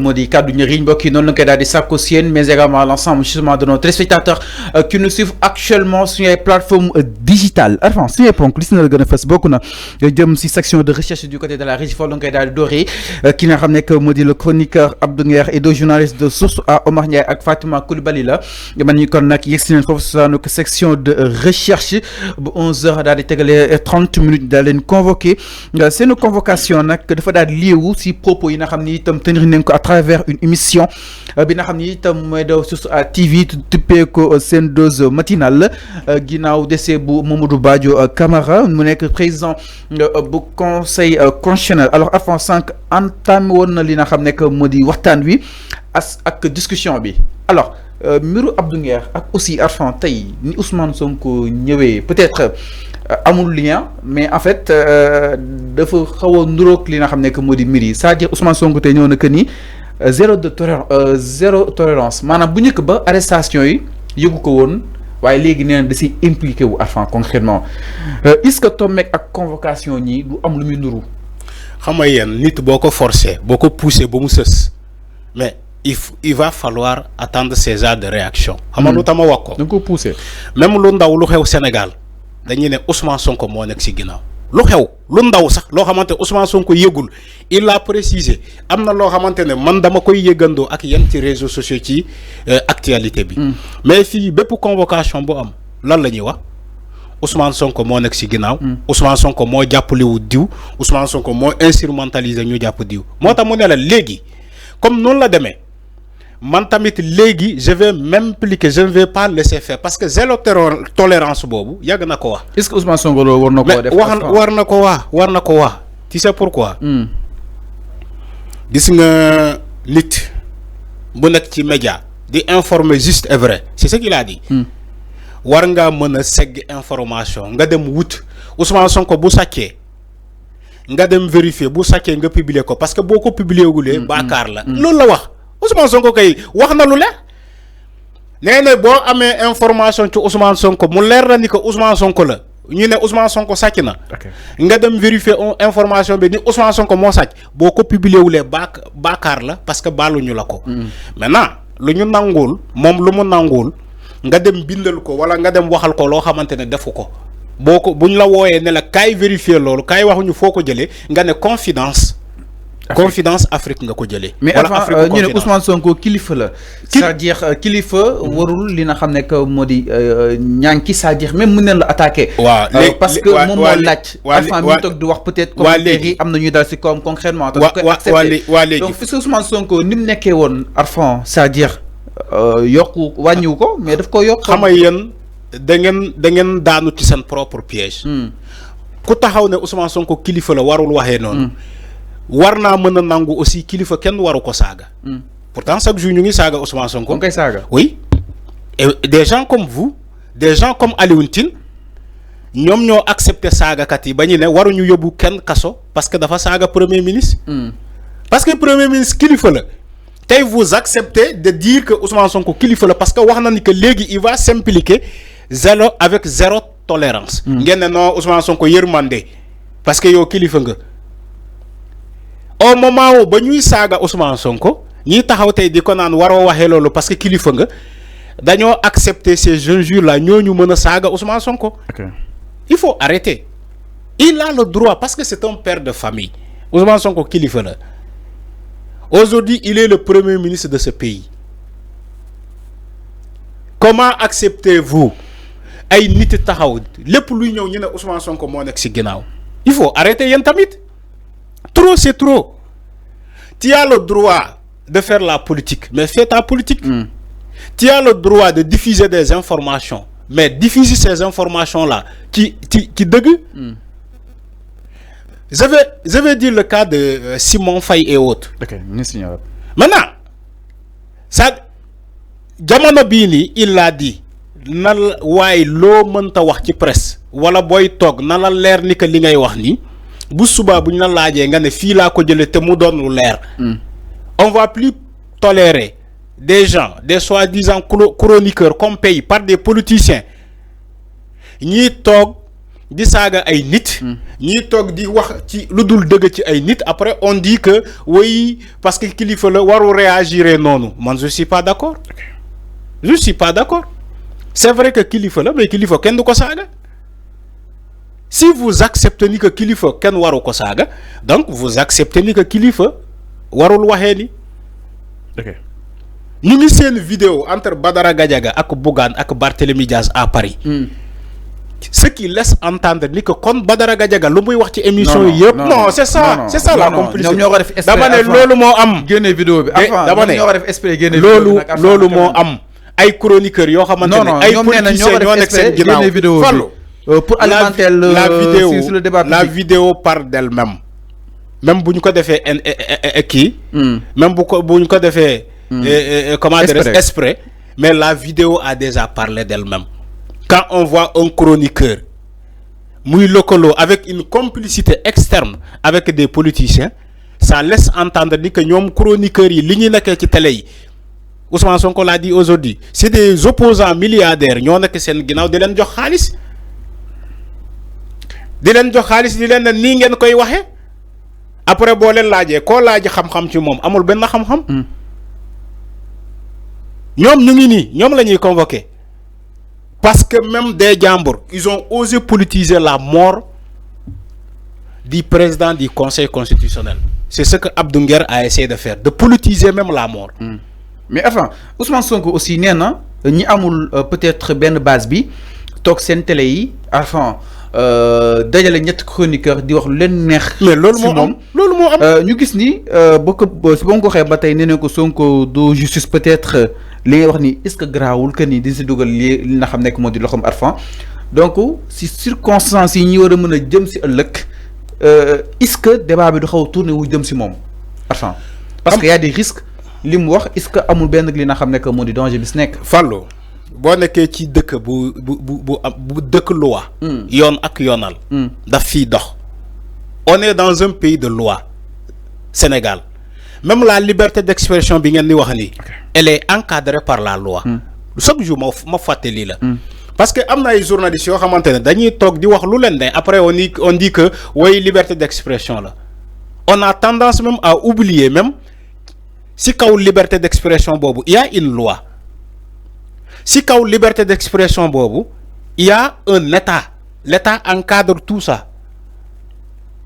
Modi kaddu njëriñ mbokk yi noonu la koy daal di sàkku si yéen mais également l'ensemble justement de nos téléspectateurs qui nous suivent actuellement sur les plateformes digitales. Enfin suñu ponk li si na la gën a fës bokk na jëm si section de recherche du côté de la régie foofu la koy daal di dooree ki nga xam ne que moo di le chroniqueur Abdou Nguer et deux journalistes de Source A Omar Ndiaye ak Fatima Coulibaly la man ñu kon nag yegg si nañ foofu sa section de recherche bu 11h daal di tegale 30 minutes daal leen convoqué seen convocation nag dafa daal di liewu si propos yi nga xam ni itam tenir nañ ko à travers une émission bi nga xam ni itam mooy daw Source A TV tuppee ko seen dose matinale ginnaaw décès bu Mamadou Badio Camara mu nekk président bu conseil constitutionnel alors avant 5 entamé woon na li nga xam ne que moo di waxtaan wi ak discussion bi alors mbiru Abdou Nguer ak aussi Arfan tey ni Ousmane Sonko ñëwee peut-être amul lien mais en fait dafa xaw a nuroog li nga xam ne que moo di mbir yi c'est-à-dire Ousmane Sonko tey ñëw na que ni zéro tolérance maanaam bu njëkk ba arrestation yi yëgu ko woon waaye léegi nee na da si impliqué wu Arfan concrètement est-ce que tombeek ak convocation ñi du am lu muy nuru. xam nga yéen nit boo ko forcé boo ko poussé ba mu sës mais il va falloir attendre ces heures de réaction. xam nga lu tax ma wax ko. da nga ko poussé. même lu ndaw lu xew Sénégal dañuy ne Ousmane Sonko moo nekk si ginnaaw lu xew lu ndaw sax loo xamante Ousmane Sonko yëgul il l'a précisé am na loo xamante ne man dama koy yëgandoo ak yéen ci réseaux sociaux ci actualité bi. mais fii bépp convocation bu am lan la ñuy wax Ousmane Sonko moo nekk si ginnaaw. Ousmane Sonko moo jàppalewu diw Ousmane Sonko moo instrumentaliser ñu jàpp diw moo tax mu ne la léegi comme noonu la demee. man tamit léegi je vais m'impliquer je ne vais pas laisser faire parce que zéro tolérance boobu yàgg na ko wax. est-ce que Ousmane Sonko loolu war na koo def. war na ko wax tu sais pourquoi. gis nga nit bu nekk ci média di informer juste et vrai c'est ce qu'il a dit. war ngaa mën a segg information nga dem wut Ousmane Sonko bu sàccee nga dem vérifier bu sàccee nga publier ko parce que boo ko publier wulee baakaar la loolu la wax. Ousmane Sonko kay wax na lu leer nee na boo amee information ci Ousmane Sonko mu leer na ni que Ousmane Sonko la ñu ne Ousmane Sonko sàcc na. nga dem vérifier information bi ni Ousmane Sonko moo sàcc boo ko publier wulee baakaar la parce que baaluñu la ko. maintenant lu ñu nanguwul moom lu mu nanguwul nga dem bindal ko wala nga dem waxal ko loo xamante ne defu ko boo ko buñ la wooyee ne la kaay vérifier loolu kaay waxuñu foo ko jëlee nga ne confidence Afrique nga ko jëlee. mais avant ñu ne Ousmane Sonko kilifa la. c'est-à-dire kilifa warul li nga xam ne que moo di ñànki c'est-à-dire même mën nañ la attaquer. waaw parce que moom moo laaj. Arfan mi toog di wax peut-être. commentaire yi am na ñuy dal si kawam concrètement. waa léegi donc fi Ousmane Sonko ni mu nekkee woon Arfan c'est-à-dire yokku wàññiwu ko mais daf ko yokk. xam nga yéen da ngeen daanu ci seen propre piège. ku taxaw ne Ousmane Sonko kilifa la warul waxee noonu. war naa mën a nangu aussi kilifa kenn waru ko saaga. pourtant chaque jour ñu ngi saaga Ousmane Sonko. koy saaga oui et des gens comme vous des gens comme Alioune Tine ñoom ñoo accepté saagakat yi ba ñu ne waruñu yóbbu kenn kaso parce que dafa saaga premier ministre. parce que premier ministre kilifa la tey vous acceptez de dire que Ousmane Sonko kilifa la parce que wax na ni que léegi il va s'impliquer avec zéro tolérance. ngeen ne non Ousmane Sonko yërmande parce que yow kilifa nga. au moment où ba ñuy saaga Ousmane Sonko ñiy taxaw tey di ko naan waroo waxee loolu parce que kilifa nga dañoo accepter ces jeunes jours là ñooñu mën a saaga Ousmane Sonko. il faut arrêter. il a le droit parce que c'est un père de famille Ousmane Sonko kilifa la aujourd'hui il est le premier ministre de ce pays comment acceptez-vous ay nit taxaw lépp luy ñëw ñu ne Ousmane Sonko moo nekk ci ginnaaw il faut arrêter yéen tamit. Trop, c'est trop. Tu as le droit de faire la politique, mais fais ta politique. Tu as le droit de diffuser des informations, mais diffuser ces informations-là qui dégueu. Je vais dire le cas de Simon Faye et autres. Maintenant, ça, Jamono Bini, il l'a dit. Nal way lo mënta wax ci presse wala boy tok na la leer ni que li ngay wax ni bu suba buñ la laajee nga ne fii laa ko jëlee te mu doon lu leer. On va plus tolérer des gens des soi-disant chroniqueurs comme payés par des politiciens ñi toog di saga ay nit ñi tok di wax ci ludul deug ci ay nit après on dit que oui parce que kilifa la waru réagir nonou man je suis pas d'accord je suis pas d'accord c'est vrai que kilifa la mais kilifa ken du ko saga si vous acceptez ni que kilifa ken waru ko saga donc vous acceptez ni que kilifa warul waxé ni OK ñu ngi seen vidéo entre Badara Gadiaga ak Bougane ak Barthélémy Diaz à Paris ce qui laisse entendre ni que kon Badara Gadiaga lu muy wax ci émission yépp non c'est ça c'est ça la complicité dama né lolu mo am génné vidéo bi dama né ñoo ko def exprès génné vidéo bi lolu mo am ay chroniqueurs yo xamantene ay politiciens ñoo nek seen ginaaw fallu pour alimenter le débat la vidéo parle d'elle-même même buñ ko défé qui même buñ ko défé comment dire exprès mais la vidéo a déjà parlé d'elle-même. Quand on voit un chroniqueur muy localo avec une complicité externe avec des politiciens, ça laisse entendre que ñom chroniqueurs yi li ñi nekk ci télé yi Ousmane Sonko l'a dit aujourd'hui, c'est des opposants milliardaires ñoo nekk seen ginaaw di leen jox xaalis di leen ni ngeen koy waxe après bo leen laajee ko laaj xam-xam ci mom amul ben xam-xam ñom ñu ngi ni ñom lañuy convoquer parce que même des jambour ils ont osé politiser la mort du président du Conseil constitutionnel. C'est ce que Abdou Nguer a essayé de faire, de politiser même la mort. Mais enfin Ousmane Sonko aussi néna ñi amul peut-être ben base bi tok sen télé yi enfin dajale ñett chroniqueur di wax lu leen neex. mais loolu moo am ñu gis ni boo si ba ko xé ba tay nee ko Sonko do justice peut-être li ngay wax ni est-ce que grawul que ni di si dugal li nga xam nekk moo di loxom Arfan donc si circonstances yi ñi wara mëna jëm ci ëlëk est-ce que débat bi du xaw tourner wu jëm ci mom Arfan parce que y a des risques lim wax est-ce que amul benn li nga xam nekk moo di danger bis nekk fallo boo nekkee ci dëkk bu dëkk loi yoon ak yoonal daf fii dox on est dans un pays de loi Sénégal même la liberté d'expression bi ngeen di wax ni elle est encadrée par la loi chaque jour ma fàttali la parce que am na ay journalistes yoo xamante ne dañuy toog di wax lu leen ne après on dit que way liberté d'expression la on a tendance même à oublier même si kaw liberté d'expression boobu il y a une loi si kaw liberté d'expression bobu il y a un état l'état encadre tout ça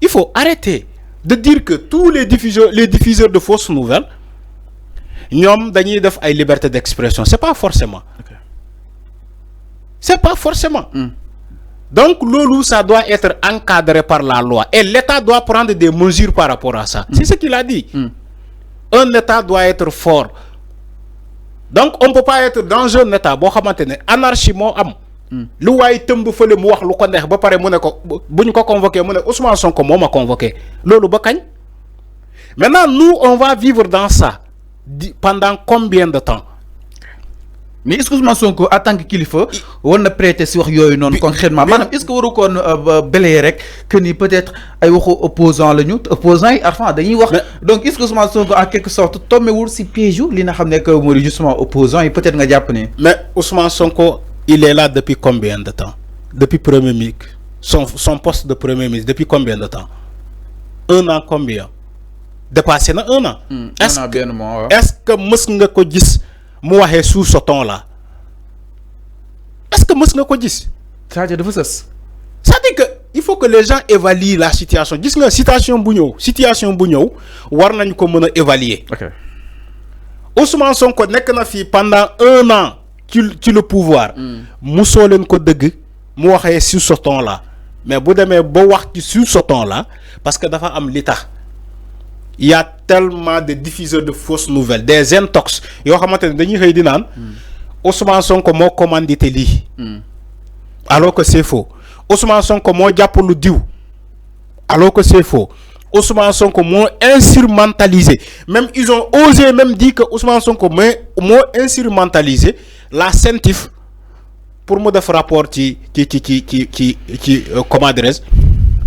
il faut arrêter de dire que tous les diffuseurs de fausses nouvelles ñom dañuy def ay liberté d'expression c'est pas forcément donc lolu ça doit être encadré par la loi et l'état doit prendre des mesures par rapport à ça c'est ce qu'il a dit un état doit être fort. Donc on peut pas être dans un état bo xamantene anarchie mo am lu way teumb feulé mu wax lu ko neex ba paré mu ne ko buñ ko convoquer mu ne Ousmane Sonko moma convoquer lolu ba kagn. Maintenant nous on va vivre dans ça pendant combien de temps? Mais est-ce que Ousmane Sonko en tant que kilifa war na prêter si wax yoyu non concrètement manam est-ce que waru kon belayer rek que ni peut-être ay waxu opposant lañu opposant yi Arfan dañuy wax donc est-ce que Ousmane Sonko en quelque sorte tombewul si piège li nga xamné que modi justement opposant yi peut-être nga japp ni mais Ousmane Sonko il est là depuis combien de temps? Depuis premier ministre son poste de premier ministre depuis combien de temps? Un an combien? Dépassé na un an. Est-ce que mës nga ko gis mu waxee sous ce ton là est-ce que mës nga ko gis c'est-à-dire dafa sës c'est-à-dire que il faut que les gens évaluent la situation gis nga situation bu ñëw war nañ ko mën a évaluer. OK Ousmane Sonko nekk na fii pendant un an ci le pouvoir musoo leen ko dëgg mu waxee sous ce ton là mais bu demee ba wax ci sous ce ton là parce que dafa am li tax il y a tellement de diffuseurs de fausses nouvelles, des intox. Yo xamantene dañuy xey di nan Ousmane Sonko mo commandité li. Alors que c'est faux. Ousmane Sonko mo japp lu diw. Alors que c'est faux. Ousmane Sonko mo instrumentalisé. Même ils ont osé même dire que Ousmane Sonko mo instrumentalisé la CENTIF pour me def rapport ci comment dire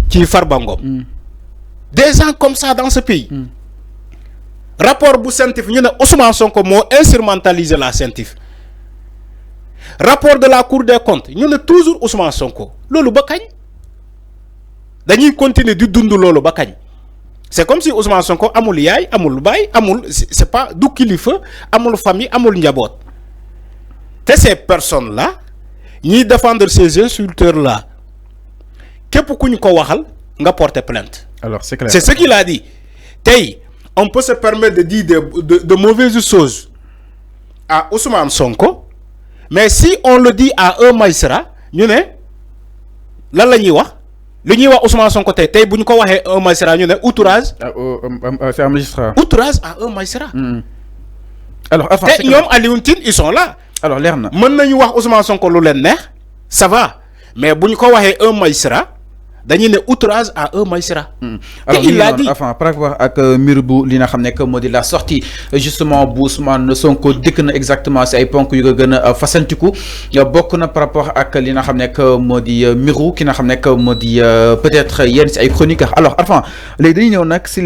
ci Farba Ngom. Des gens comme ça dans ce pays. Rapport bu CENTIF ñu ne Ousmane Sonko moo instrumentaliser la CENTIF. Rapport de la Cour des comptes ñu ne toujours Ousmane Sonko. Loolu ba kañ dañuy continuer di dund lolu ba kañ. C'est comme si Ousmane Sonko amul yaay amul baay amul c'est pas du kilifa amul famille amul njabot. Té ces personnes là ñi défendre ces insulteurs là képp kuñ ko waxal nga porter plainte. Alors c'est clair. C'est ce qu'il a dit. Tay on peut se permettre de dire de mauvaises choses à Ousmane Sonko, mais si on le dit à un magistrat ñu né lan lañuy wax li ñuy wax Ousmane Sonko tay buñ ko waxé un magistrat ñu né outrage. C'est un magistrat. Outrage à un magistrat. Alors enfin té ñom Alioune Tine ils sont là. Alors leer na. Mën nañu wax Ousmane Sonko lu leen neex ça va mais buñ ko waxé un magistrat dañuy né outrage à un magistrat. Alors il a dit enfin par rapport ak mbir bu li nga xamné que modi la sortie justement bu Ousmane Sonko dikk na exactement ci ay ponk yu ko gën a fasantiku bokk na par rapport ak li nga xamné que modi miru ki nga xamné que modi peut-être yenn ci ay chroniqueurs alors enfin léegi dañuy ñëw nak ci